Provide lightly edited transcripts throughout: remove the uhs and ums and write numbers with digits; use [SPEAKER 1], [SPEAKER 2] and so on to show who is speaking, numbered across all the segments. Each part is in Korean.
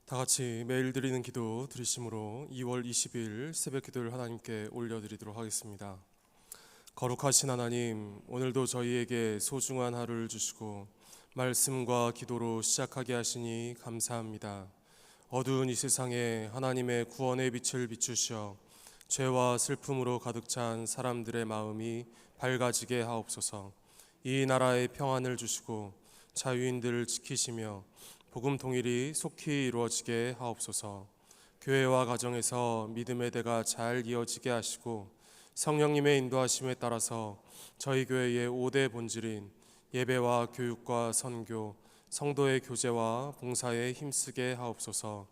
[SPEAKER 1] 다 같이 매일 드리는 기도 드리심으로 2월 20일 새벽 기도를 하나님께 올려드리도록 하겠습니다. 거룩하신 하나님, 오늘도 저희에게 소중한 하루를 주시고 말씀과 기도로 시작하게 하시니 감사합니다. 어두운 이 세상에 하나님의 구원의 빛을 비추시어 죄와 슬픔으로 가득 찬 사람들의 마음이 밝아지게 하옵소서. 이 나라의 평안을 주시고 자유인들을 지키시며 복음 통일이 속히 이루어지게 하옵소서. 교회와 가정에서 믿음의 대가 잘 이어지게 하시고 성령님의 인도하심에 따라서 저희 교회의 5대 본질인 예배와 교육과 선교, 성도의 교제와 봉사에 힘쓰게 하옵소서.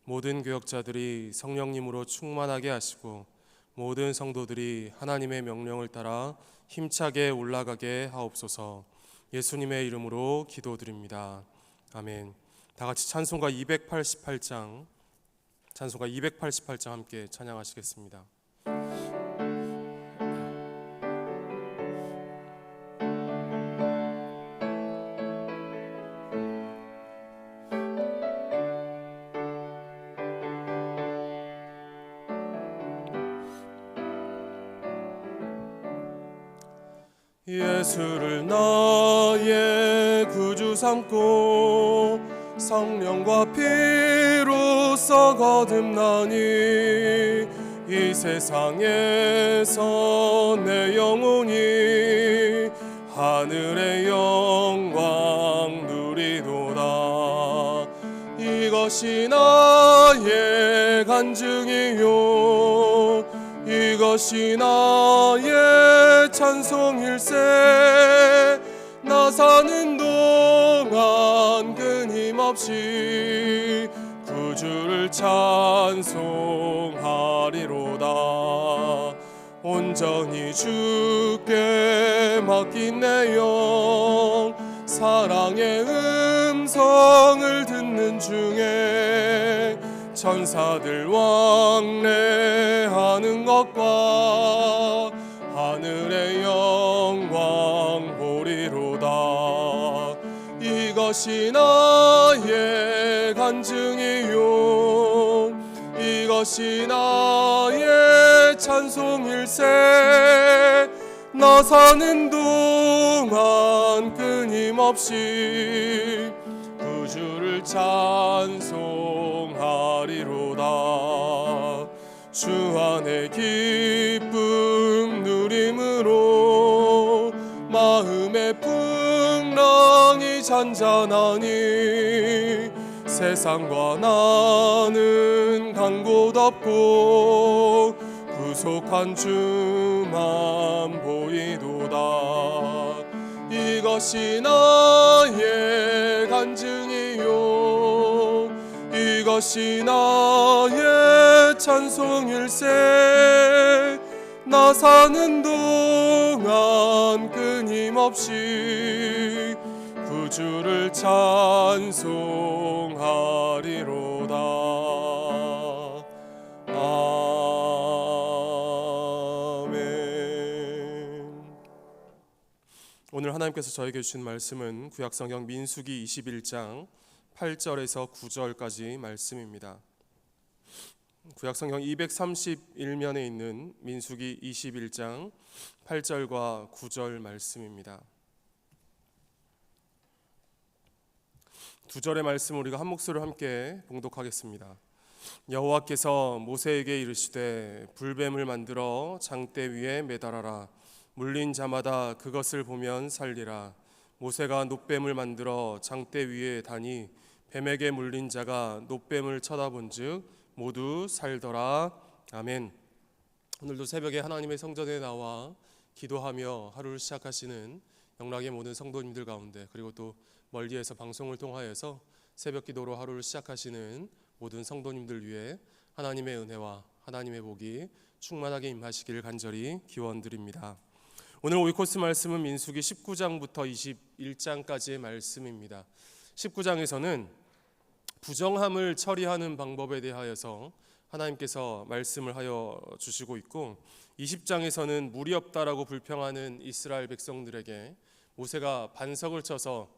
[SPEAKER 1] 모든 교역자들이 성령님으로 충만하게 하시고 모든 성도들이 하나님의 명령을 따라 힘차게 올라가게 하옵소서. 예수님의 이름으로 기도드립니다. 아멘. 다 같이 찬송가 288장 함께 찬양하시겠습니다. 예수를 나의 구주 삼고 성령과 피로써 거듭나니 이 세상에서 내 영혼이 하늘의 영광 누리도다. 이것이 나의 간증이요 이것이 나의 찬송일세. 나 사는 동안 끊임없이 구주를 찬송하리로다. 온전히 주께 맡긴 내 영 사랑의 음성을 듣는 중에 천사들 왕래하는 것과 하늘의 영광 보리로다. 이것이 나의 간증이요 이것이 나의 찬송일세. 나 사는 동안 끊임없이 구주를 찬송하리로다. 주 안에 기쁨 누림으로 마음의 풍랑이 잔잔하니 세상과 나는 간 곳 없고 구속한 주만 보이도다. 이것이 나의 간증이요 이것이 나의 찬송일세. 나 사는 동안 끊임없이 구주를 찬송하리로다. 아멘. 오늘 하나님께서 저에게 주신 말씀은 구약성경 민수기 21장 8절에서 9절까지 말씀입니다. 구약성경 231면에 있는 민수기 21장 8절과 9절 말씀입니다. 두 절의 말씀을 우리가 한 목소리로 함께 봉독하겠습니다. 여호와께서 모세에게 이르시되 불뱀을 만들어 장대 위에 매달아라. 물린 자마다 그것을 보면 살리라. 모세가 놋뱀을 만들어 장대 위에 다니 뱀에게 물린 자가 놋뱀을 쳐다본즉 모두 살더라. 아멘. 오늘도 새벽에 하나님의 성전에 나와 기도하며 하루를 시작하시는 영락의 모든 성도님들 가운데, 그리고 또 멀리에서 방송을 통하여서 새벽 기도로 하루를 시작하시는 모든 성도님들 위해 하나님의 은혜와 하나님의 복이 충만하게 임하시기를 간절히 기원드립니다. 오늘 오이코스 말씀은 민수기 19장부터 21장까지의 말씀입니다. 19장에서는 부정함을 처리하는 방법에 대하여서 하나님께서 말씀을 하여 주시고 있고, 20장에서는 물이 없다라고 불평하는 이스라엘 백성들에게 모세가 반석을 쳐서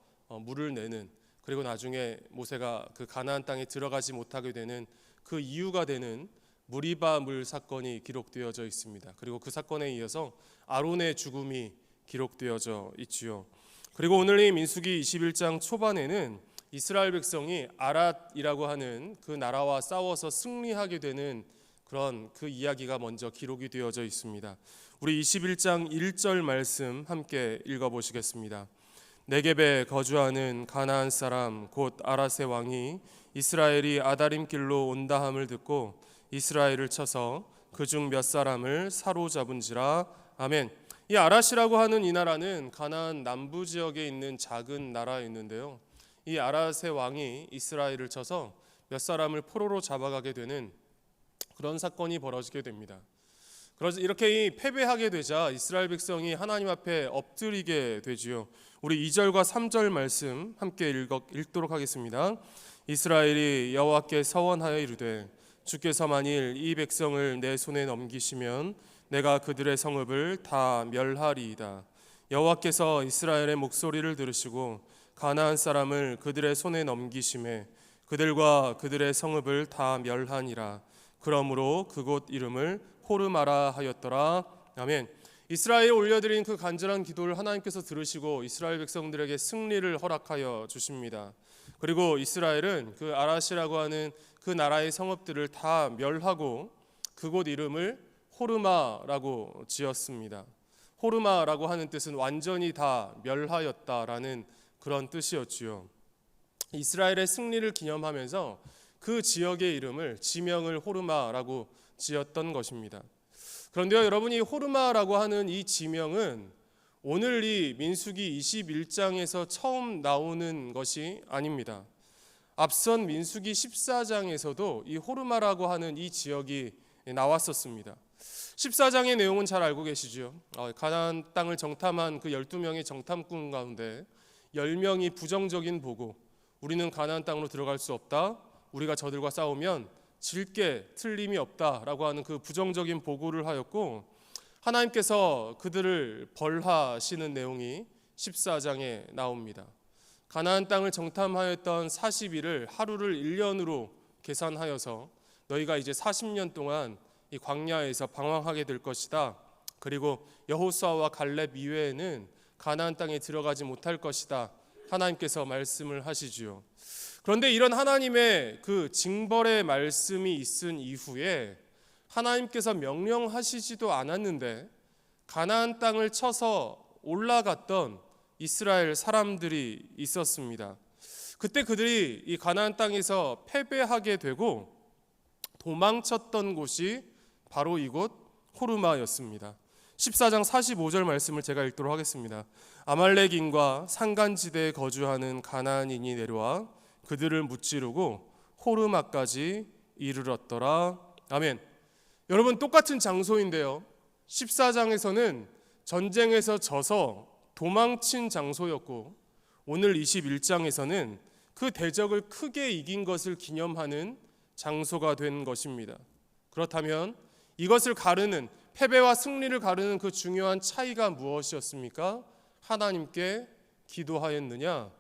[SPEAKER 1] 물을 내는 그리고 나중에 모세가 그 가나안 땅에 들어가지 못하게 되는 그 이유가 되는 무리바 물 사건이 기록되어져 있습니다. 그리고 그 사건에 이어서 아론의 죽음이 기록되어져 있지요. 그리고 오늘 이 민수기 21장 초반에는 이스라엘 백성이 아랏이라고 하는 그 나라와 싸워서 승리하게 되는 그런 그 이야기가 먼저 기록이 되어져 있습니다. 우리 21장 1절 말씀 함께 읽어보시겠습니다. 네겝에 거주하는 가나안 사람 곧 아랏의 왕이 이스라엘이 아다림 길로 온다함을 듣고 이스라엘을 쳐서 그중 몇 사람을 사로잡은지라. 아멘. 이 아랏이라고 하는 이 나라는 가나안 남부 지역에 있는 작은 나라였는데요. 이 아랏의 왕이 이스라엘을 쳐서 몇 사람을 포로로 잡아가게 되는 그런 사건이 벌어지게 됩니다. 그래서 이렇게 패배하게 되자 이스라엘 백성이 하나님 앞에 엎드리게 되지요. 우리 2절과 3절 말씀 함께 읽도록 하겠습니다. 이스라엘이 여호와께 서원하여 이르되 주께서 만일 이 백성을 내 손에 넘기시면 내가 그들의 성읍을 다 멸하리이다. 여호와께서 이스라엘의 목소리를 들으시고 가나안 사람을 그들의 손에 넘기심에 그들과 그들의 성읍을 다 멸하니라. 그러므로 그곳 이름을 호르마라 하였더라. 아멘. 이스라엘에 올려드린 그 간절한 기도를 하나님께서 들으시고 이스라엘 백성들에게 승리를 허락하여 주십니다. 그리고 이스라엘은 그 아랏이라고 하는 그 나라의 성읍들을 다 멸하고 그곳 이름을 호르마라고 지었습니다. 호르마라고 하는 뜻은 완전히 다 멸하였다라는 그런 뜻이었지요. 이스라엘의 승리를 기념하면서 그 지역의 이름을 지명을 호르마라고 지었던 것입니다. 그런데요, 여러분이 호르마라고 하는 이 지명은 오늘 이 민수기 21장에서 처음 나오는 것이 아닙니다. 앞선 민수기 14장에서도 이 호르마라고 하는 이 지역이 나왔었습니다. 14장의 내용은 잘 알고 계시죠. 가나안 땅을 정탐한 그 12명의 정탐꾼 가운데 10명이 부정적인 보고 우리는 가나안 땅으로 들어갈 수 없다. 우리가 저들과 싸우면 질게 틀림이 없다라고 하는 그 부정적인 보고를 하였고 하나님께서 그들을 벌하시는 내용이 14장에 나옵니다. 가나안 땅을 정탐하였던 40일을 하루를 1년으로 계산하여서 너희가 이제 40년 동안 이 광야에서 방황하게 될 것이다. 그리고 여호수아와 갈렙 이외에는 가나안 땅에 들어가지 못할 것이다. 하나님께서 말씀을 하시지요. 그런데 이런 하나님의 그 징벌의 말씀이 있은 이후에 하나님께서 명령하시지도 않았는데 가나안 땅을 쳐서 올라갔던 이스라엘 사람들이 있었습니다. 그때 그들이 이 가나안 땅에서 패배하게 되고 도망쳤던 곳이 바로 이곳 호르마였습니다. 14장 45절 말씀을 제가 읽도록 하겠습니다. 아말렉인과 산간지대에 거주하는 가나안인이 내려와 그들을 무찌르고 호르마까지 이르렀더라. 아멘. 여러분, 똑같은 장소인데요, 14장에서는 전쟁에서 져서 도망친 장소였고 오늘 21장에서는 그 대적을 크게 이긴 것을 기념하는 장소가 된 것입니다. 그렇다면 이것을 가르는, 패배와 승리를 가르는 그 중요한 차이가 무엇이었습니까? 하나님께 기도하였느냐,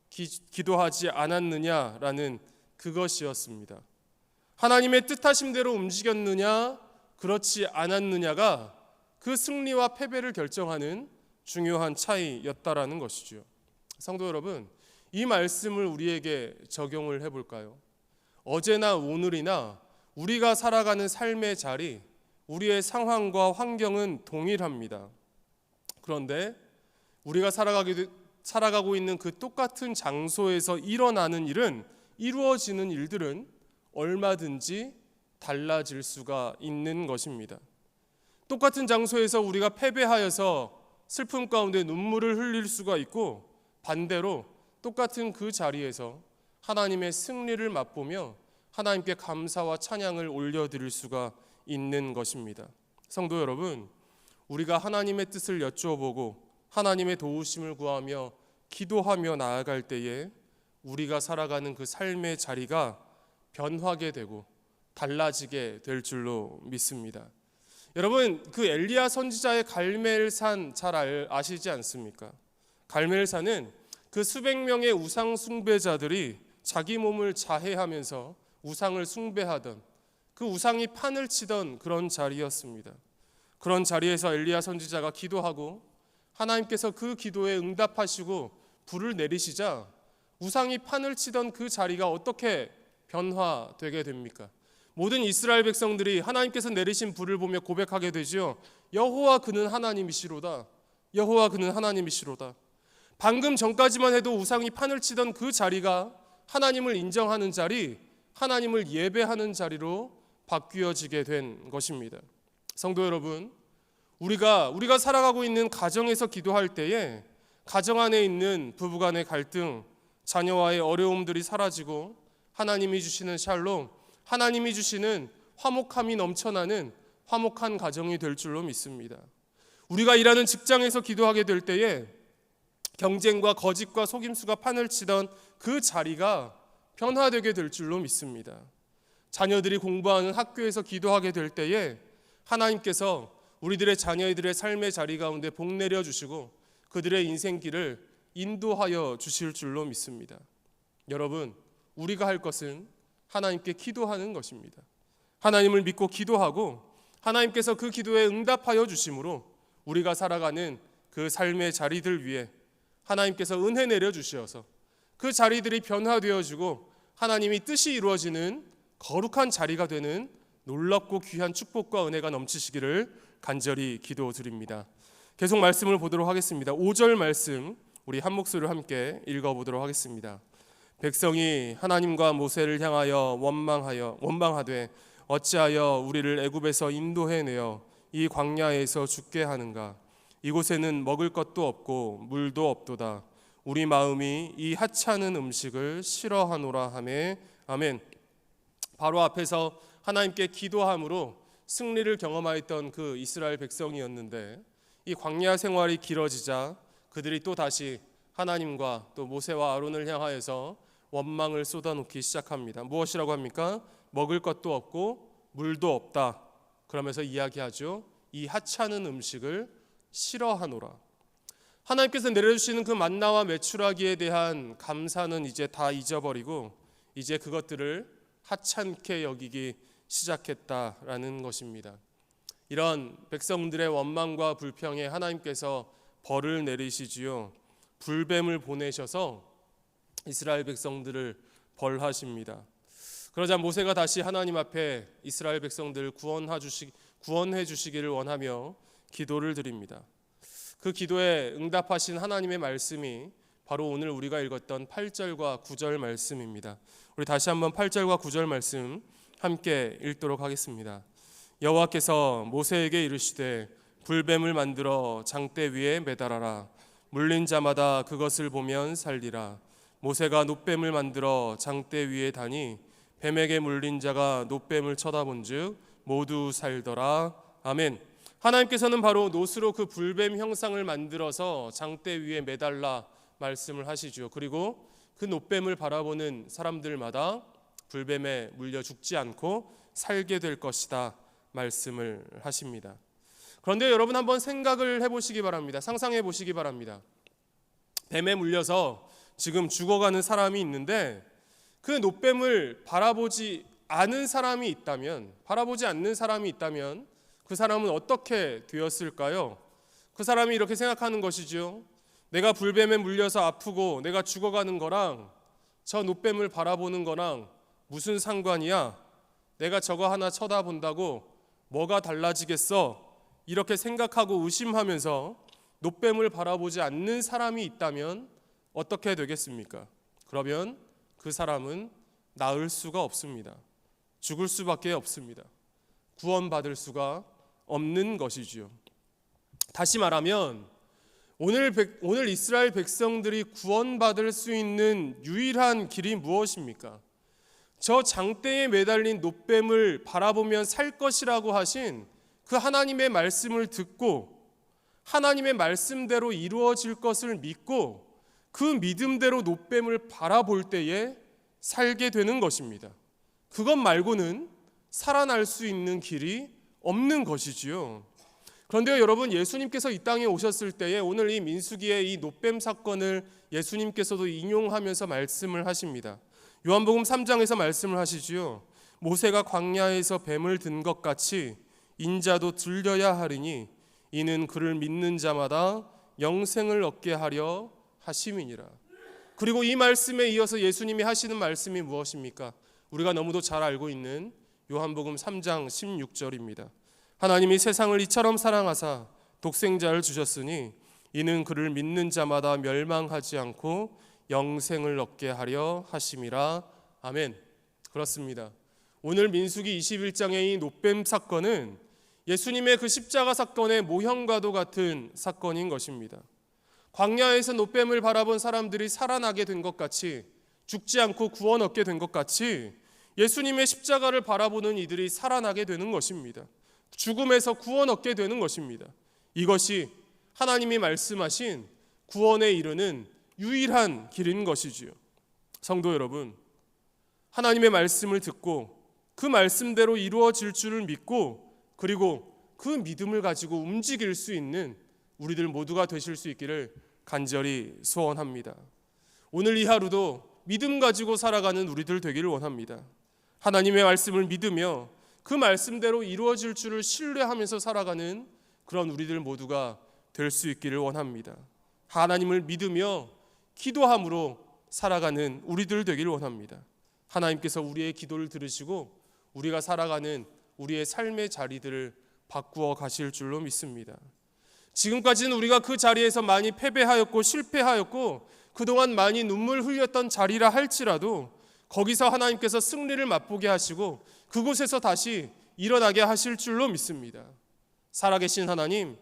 [SPEAKER 1] 기도하지 않았느냐라는 그것이었습니다. 하나님의 뜻하심대로 움직였느냐, 그렇지 않았느냐가 그 승리와 패배를 결정하는 중요한 차이였다라는 것이죠. 성도 여러분, 이 말씀을 우리에게 적용을 해볼까요? 어제나 오늘이나 우리가 살아가는 삶의 자리, 우리의 상황과 환경은 동일합니다. 그런데 우리가 살아가고 있는 그 똑같은 장소에서 일어나는 일은, 이루어지는 일들은 얼마든지 달라질 수가 있는 것입니다. 똑같은 장소에서 우리가 패배하여서 슬픔 가운데 눈물을 흘릴 수가 있고, 반대로 똑같은 그 자리에서 하나님의 승리를 맛보며 하나님께 감사와 찬양을 올려드릴 수가 있는 것입니다. 성도 여러분, 우리가 하나님의 뜻을 여쭈어보고 하나님의 도우심을 구하며 기도하며 나아갈 때에 우리가 살아가는 그 삶의 자리가 변화하게 되고 달라지게 될 줄로 믿습니다. 여러분, 그 엘리야 선지자의 갈멜산 잘 아시지 않습니까? 갈멜산은 그 수백 명의 우상 숭배자들이 자기 몸을 자해하면서 우상을 숭배하던, 그 우상이 판을 치던 그런 자리였습니다. 그런 자리에서 엘리야 선지자가 기도하고 하나님께서 그 기도에 응답하시고 불을 내리시자 우상이 판을 치던 그 자리가 어떻게 변화되게 됩니까? 모든 이스라엘 백성들이 하나님께서 내리신 불을 보며 고백하게 되죠. 여호와 그는 하나님이시로다. 여호와 그는 하나님이시로다. 방금 전까지만 해도 우상이 판을 치던 그 자리가 하나님을 인정하는 자리, 하나님을 예배하는 자리로 바뀌어지게 된 것입니다. 성도 여러분, 우리가 살아가고 있는 가정에서 기도할 때에 가정 안에 있는 부부간의 갈등, 자녀와의 어려움들이 사라지고 하나님이 주시는 샬롬, 하나님이 주시는 화목함이 넘쳐나는 화목한 가정이 될 줄로 믿습니다. 우리가 일하는 직장에서 기도하게 될 때에 경쟁과 거짓과 속임수가 판을 치던 그 자리가 변화되게 될 줄로 믿습니다. 자녀들이 공부하는 학교에서 기도하게 될 때에 하나님께서 우리들의 자녀들의 삶의 자리 가운데 복 내려 주시고 그들의 인생길을 인도하여 주실 줄로 믿습니다. 여러분, 우리가 할 것은 하나님께 기도하는 것입니다. 하나님을 믿고 기도하고 하나님께서 그 기도에 응답하여 주심으로 우리가 살아가는 그 삶의 자리들 위에 하나님께서 은혜 내려 주셔서 그 자리들이 변화되어지고 하나님이 뜻이 이루어지는 거룩한 자리가 되는 놀랍고 귀한 축복과 은혜가 넘치시기를 간절히 기도드립니다. 계속 말씀을 보도록 하겠습니다. 5절 말씀 우리 한 목소리로 함께 읽어보도록 하겠습니다. 백성이 하나님과 모세를 향하여 원망하되 어찌하여 우리를 애굽에서 인도해내어 이 광야에서 죽게 하는가? 이곳에는 먹을 것도 없고 물도 없도다. 우리 마음이 이 하찮은 음식을 싫어하노라 하매. 아멘. 바로 앞에서 하나님께 기도함으로 승리를 경험하였던 그 이스라엘 백성이었는데 이 광야 생활이 길어지자 그들이 또 다시 하나님과 또 모세와 아론을 향하여서 원망을 쏟아놓기 시작합니다. 무엇이라고 합니까? 먹을 것도 없고 물도 없다. 그러면서 이야기하죠. 이 하찮은 음식을 싫어하노라. 하나님께서 내려주시는 그 만나와 메추라기에 대한 감사는 이제 다 잊어버리고 이제 그것들을 하찮게 여기기 시작했다라는 것입니다. 이런 백성들의 원망과 불평에 하나님께서 벌을 내리시지요. 불뱀을 보내셔서 이스라엘 백성들을 벌하십니다. 그러자 모세가 다시 하나님 앞에 이스라엘 백성들을 구원해 주시기를 원하며 기도를 드립니다. 그 기도에 응답하신 하나님의 말씀이 바로 오늘 우리가 읽었던 8절과 9절 말씀입니다. 우리 다시 한번 8절과 9절 말씀 함께 읽도록 하겠습니다. 여호와께서 모세에게 이르시되 불뱀을 만들어 장대 위에 매달아라. 물린 자마다 그것을 보면 살리라. 모세가 놋뱀을 만들어 장대 위에 다니 뱀에게 물린 자가 놋뱀을 쳐다본즉 모두 살더라. 아멘. 하나님께서는 바로 놋으로 그 불뱀 형상을 만들어서 장대 위에 매달라 말씀을 하시죠. 그리고 그 놋뱀을 바라보는 사람들마다 불뱀에 물려 죽지 않고 살게 될 것이다 말씀을 하십니다. 그런데 여러분 한번 생각을 해보시기 바랍니다. 상상해 보시기 바랍니다. 뱀에 물려서 지금 죽어가는 사람이 있는데 그 놋뱀을 바라보지 않은 사람이 있다면, 바라보지 않는 사람이 있다면 그 사람은 어떻게 되었을까요? 그 사람이 이렇게 생각하는 것이죠. 내가 불뱀에 물려서 아프고 내가 죽어가는 거랑 저 놋뱀을 바라보는 거랑 무슨 상관이야? 내가 저거 하나 쳐다본다고 뭐가 달라지겠어? 이렇게 생각하고 의심하면서 놋뱀을 바라보지 않는 사람이 있다면 어떻게 되겠습니까? 그러면 그 사람은 나을 수가 없습니다. 죽을 수밖에 없습니다. 구원받을 수가 없는 것이지요. 다시 말하면 오늘 이스라엘 백성들이 구원받을 수 있는 유일한 길이 무엇입니까? 저 장대에 매달린 놋뱀을 바라보면 살 것이라고 하신 그 하나님의 말씀을 듣고 하나님의 말씀대로 이루어질 것을 믿고 그 믿음대로 놋뱀을 바라볼 때에 살게 되는 것입니다. 그것 말고는 살아날 수 있는 길이 없는 것이지요. 그런데요 여러분, 예수님께서 이 땅에 오셨을 때에 오늘 이 민수기의 이 놋뱀 사건을 예수님께서도 인용하면서 말씀을 하십니다. 요한복음 3장에서 말씀을 하시지요. 모세가 광야에서 뱀을 든 것 같이 인자도 들려야 하리니 이는 그를 믿는 자마다 영생을 얻게 하려 하심이니라. 그리고 이 말씀에 이어서 예수님이 하시는 말씀이 무엇입니까? 우리가 너무도 잘 알고 있는 요한복음 3장 16절입니다. 하나님이 세상을 이처럼 사랑하사 독생자를 주셨으니 이는 그를 믿는 자마다 멸망하지 않고 영생을 얻게 하려 하심이라. 아멘. 그렇습니다. 오늘 민수기 21장의 이 놋뱀 사건은 예수님의 그 십자가 사건의 모형과도 같은 사건인 것입니다. 광야에서 놋뱀을 바라본 사람들이 살아나게 된 것 같이, 죽지 않고 구원 얻게 된 것 같이 예수님의 십자가를 바라보는 이들이 살아나게 되는 것입니다. 죽음에서 구원 얻게 되는 것입니다. 이것이 하나님이 말씀하신 구원에 이르는 유일한 길인 것이지요. 성도 여러분, 하나님의 말씀을 듣고 그 말씀대로 이루어질 줄을 믿고 그리고 그 믿음을 가지고 움직일 수 있는 우리들 모두가 되실 수 있기를 간절히 소원합니다. 오늘 이 하루도 믿음 가지고 살아가는 우리들 되기를 원합니다. 하나님의 말씀을 믿으며 그 말씀대로 이루어질 줄을 신뢰하면서 살아가는 그런 우리들 모두가 될 수 있기를 원합니다. 하나님을 믿으며 기도함으로 살아가는 우리들 되기를 원합니다. 하나님께서 우리의 기도를 들으시고 우리가 살아가는 우리의 삶의 자리들을 바꾸어 가실 줄로 믿습니다. 지금까지는 우리가 그 자리에서 많이 패배하였고 실패하였고 그동안 많이 눈물 흘렸던 자리라 할지라도 거기서 하나님께서 승리를 맛보게 하시고 그곳에서 다시 일어나게 하실 줄로 믿습니다. 살아계신 하나님,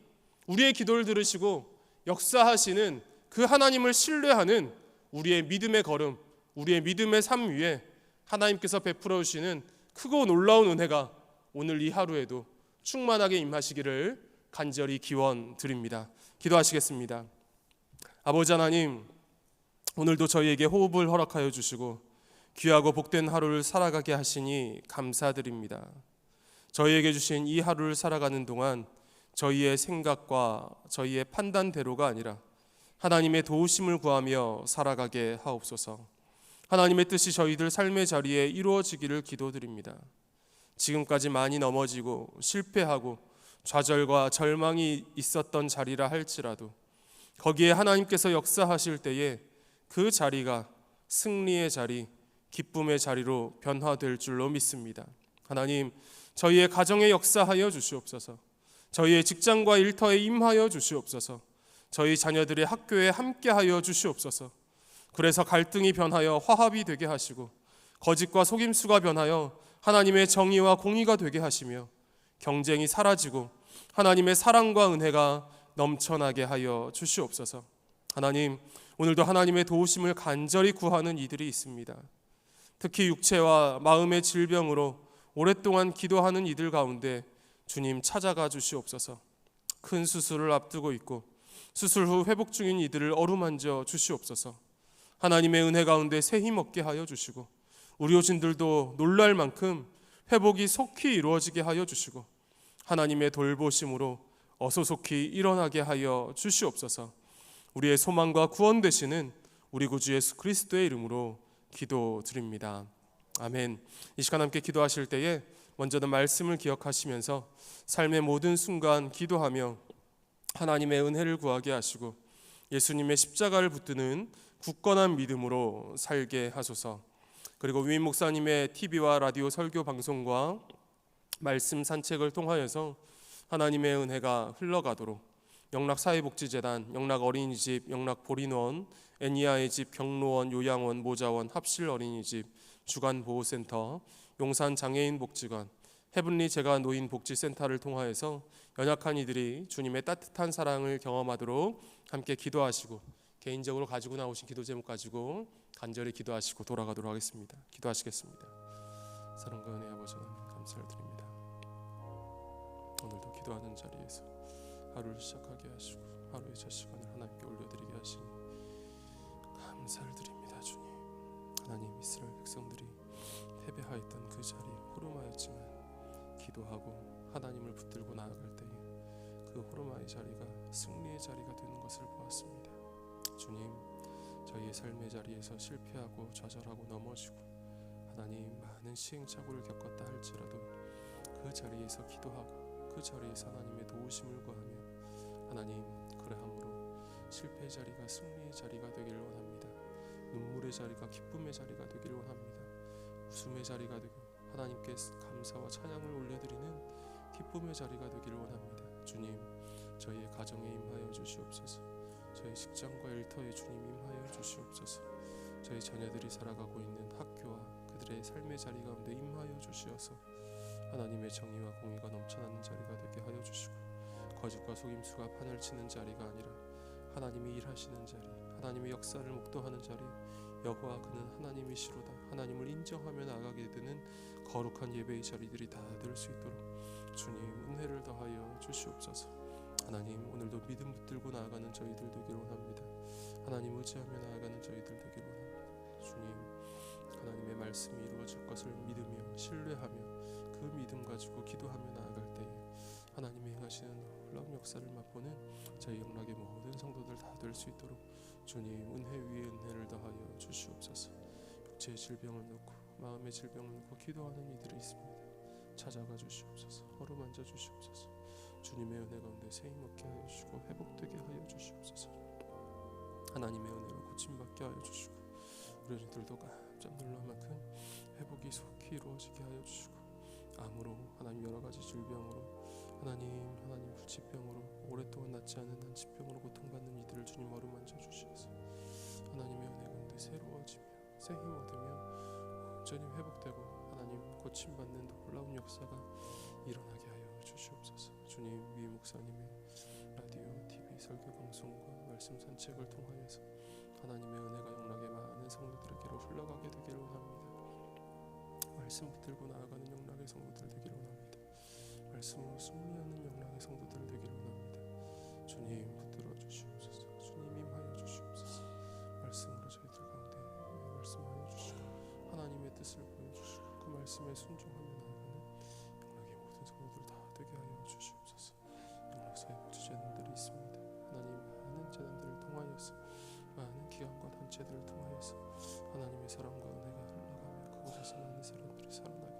[SPEAKER 1] 우리의 기도를 들으시고 역사하시는 그 하나님을 신뢰하는 우리의 믿음의 걸음, 우리의 믿음의 삶 위에 하나님께서 베풀어 주시는 크고 놀라운 은혜가 오늘 이 하루에도 충만하게 임하시기를 간절히 기원 드립니다. 기도하시겠습니다. 아버지 하나님, 오늘도 저희에게 호흡을 허락하여 주시고 귀하고 복된 하루를 살아가게 하시니 감사드립니다. 저희에게 주신 이 하루를 살아가는 동안 저희의 생각과 저희의 판단대로가 아니라 하나님의 도우심을 구하며 살아가게 하옵소서. 하나님의 뜻이 저희들 삶의 자리에 이루어지기를 기도드립니다. 지금까지 많이 넘어지고 실패하고 좌절과 절망이 있었던 자리라 할지라도 거기에 하나님께서 역사하실 때에 그 자리가 승리의 자리, 기쁨의 자리로 변화될 줄로 믿습니다. 하나님, 저희의 가정에 역사하여 주시옵소서. 저희의 직장과 일터에 임하여 주시옵소서. 저희 자녀들의 학교에 함께하여 주시옵소서. 그래서 갈등이 변하여 화합이 되게 하시고 거짓과 속임수가 변하여 하나님의 정의와 공의가 되게 하시며 경쟁이 사라지고 하나님의 사랑과 은혜가 넘쳐나게 하여 주시옵소서. 하나님, 오늘도 하나님의 도우심을 간절히 구하는 이들이 있습니다. 특히 육체와 마음의 질병으로 오랫동안 기도하는 이들 가운데 주님 찾아가 주시옵소서. 큰 수술을 앞두고 있고 수술 후 회복 중인 이들을 어루만져 주시옵소서. 하나님의 은혜 가운데 새 힘 얻게 하여 주시고 의료진들도 놀랄 만큼 회복이 속히 이루어지게 하여 주시고 하나님의 돌보심으로 어소속히 일어나게 하여 주시옵소서. 우리의 소망과 구원 되시는 우리 구주 예수 그리스도의 이름으로 기도드립니다. 아멘. 이 시간 함께 기도하실 때에 먼저는 말씀을 기억하시면서 삶의 모든 순간 기도하며 하나님의 은혜를 구하게 하시고 예수님의 십자가를 붙드는 굳건한 믿음으로 살게 하소서. 그리고 위임 목사님의 TV와 라디오 설교 방송과 말씀 산책을 통하여서 하나님의 은혜가 흘러가도록 영락사회복지재단, 영락어린이집, 영락보린원, 애니아의 집, 경로원, 요양원, 모자원, 합실어린이집, 주간보호센터, 용산장애인복지관, 헤븐리 재가노인복지센터를 통하여서 연약한 이들이 주님의 따뜻한 사랑을 경험하도록 함께 기도하시고 개인적으로 가지고 나오신 기도 제목 가지고 간절히 기도하시고 돌아가도록 하겠습니다. 기도하시겠습니다. 사랑과 은혜 아버지 하나님 감사를 드립니다. 오늘도 기도하는 자리에서 하루를 시작하게 하시고 하루의 첫 시간을 하나님께 올려드리게 하시니 감사를 드립니다. 주님, 하나님, 이스라엘 백성들이 패배하였던 그 자리에 호름하였지만 기도하고 하나님을 붙들고 나아갈 때에 그 그 호르마의 자리가 승리의 자리가 되는 것을 보았습니다. 주님, 저희의 삶의 자리에서 실패하고 좌절하고 넘어지고 하나님 많은 시행착오를 겪었다 할지라도 그 자리에서 기도하고 그 자리에서 하나님의 도우심을 구하며 하나님 그러함으로 실패의 자리가 승리의 자리가 되기를 원합니다. 눈물의 자리가 기쁨의 자리가 되기를 원합니다. 웃음의 자리가 되고 하나님께 감사와 찬양을 올려드리는 기쁨의 자리가 되기를 원합니다. 주님, 저희의 가정에 임하여 주시옵소서. 저희 직장과 일터에 주님 임하여 주시옵소서. 저희 자녀들이 살아가고 있는 학교와 그들의 삶의 자리 가운데 임하여 주시어서 하나님의 정의와 공의가 넘쳐나는 자리가 되게 하여 주시고 거짓과 속임수가 판을 치는 자리가 아니라 하나님이 일하시는 자리, 하나님의 역사를 목도하는 자리, 여호와 그는 하나님이시로다, 하나님을 인정하며 나아가게 되는 거룩한 예배의 자리들이 다 될 수 있도록 주님 은혜를 더하여 주시옵소서. 하나님, 오늘도 믿음 붙들고 나아가는 저희들 되기를 원합니다. 하나님 의지하며 나아가는 저희들 되기를 원합니다. 주님, 하나님의 말씀이 이루어질 것을 믿으며 신뢰하며 그 믿음 가지고 기도하며 나아갈 때에 하나님이 행하시는 놀라운 역사를 맛보는 저희 영락의 모든 성도들 다 될 수 있도록 주님 은혜 위에 은혜를 더하여 주시옵소서. 육체의 질병을 놓고 마음의 질병을 놓고 기도하는 이들이 있습니다. 찾아가 주시옵소서. 어루만져 주시옵소서. 주님의 은혜 가운데 세임 얻게 하여 주시고 회복되게 하여 주시옵소서. 하나님의 은혜로 고침받게 하여 주시고 우리들도 깜짝 놀랄 만큼 회복이 속히 이루어지게 하여 주시고 암으로 하나님 여러 가지 질병으로 하나님 불치병으로 오랫동안 낫지 않은 난치병으로 고통받는 이들을 주님 어루만져 주시어서 하나님의 은혜 가운데 새로워지며 새 힘 얻으며 온전히 회복되고 하나님 고침받는 놀라운 역사가 일어나게 하여 주시옵소서. 주님, 위 목사님의 라디오, TV 설교 방송과 말씀 산책을 통하여서 하나님의 은혜가 영락의 많은 성도들에게로 흘러가게 되기를 원합니다. 말씀 붙들고 나아가는 영락의 성도들 되기를 원합니다. 말씀으로 승리하는 영락의 성도들 되기를 원합니다. 주님 붙들어 주시옵소서. 주님 임하여 주시옵소서. 말씀으로 저희들 가운데 말씀하여 주시고 하나님의 뜻을 보여주시고 그 말씀에 순종하며 나아가는 영락의 모든 성도들 다 되게 하여 주시옵소서. 영락사의 목주제단들이 있습니다. 하나님 많은 재단들을 통하여서 많은 기관과 단체들을 통하여서 하나님의 사랑과 은혜가 흘러가며 그곳에서 많은 사람들이 살아나게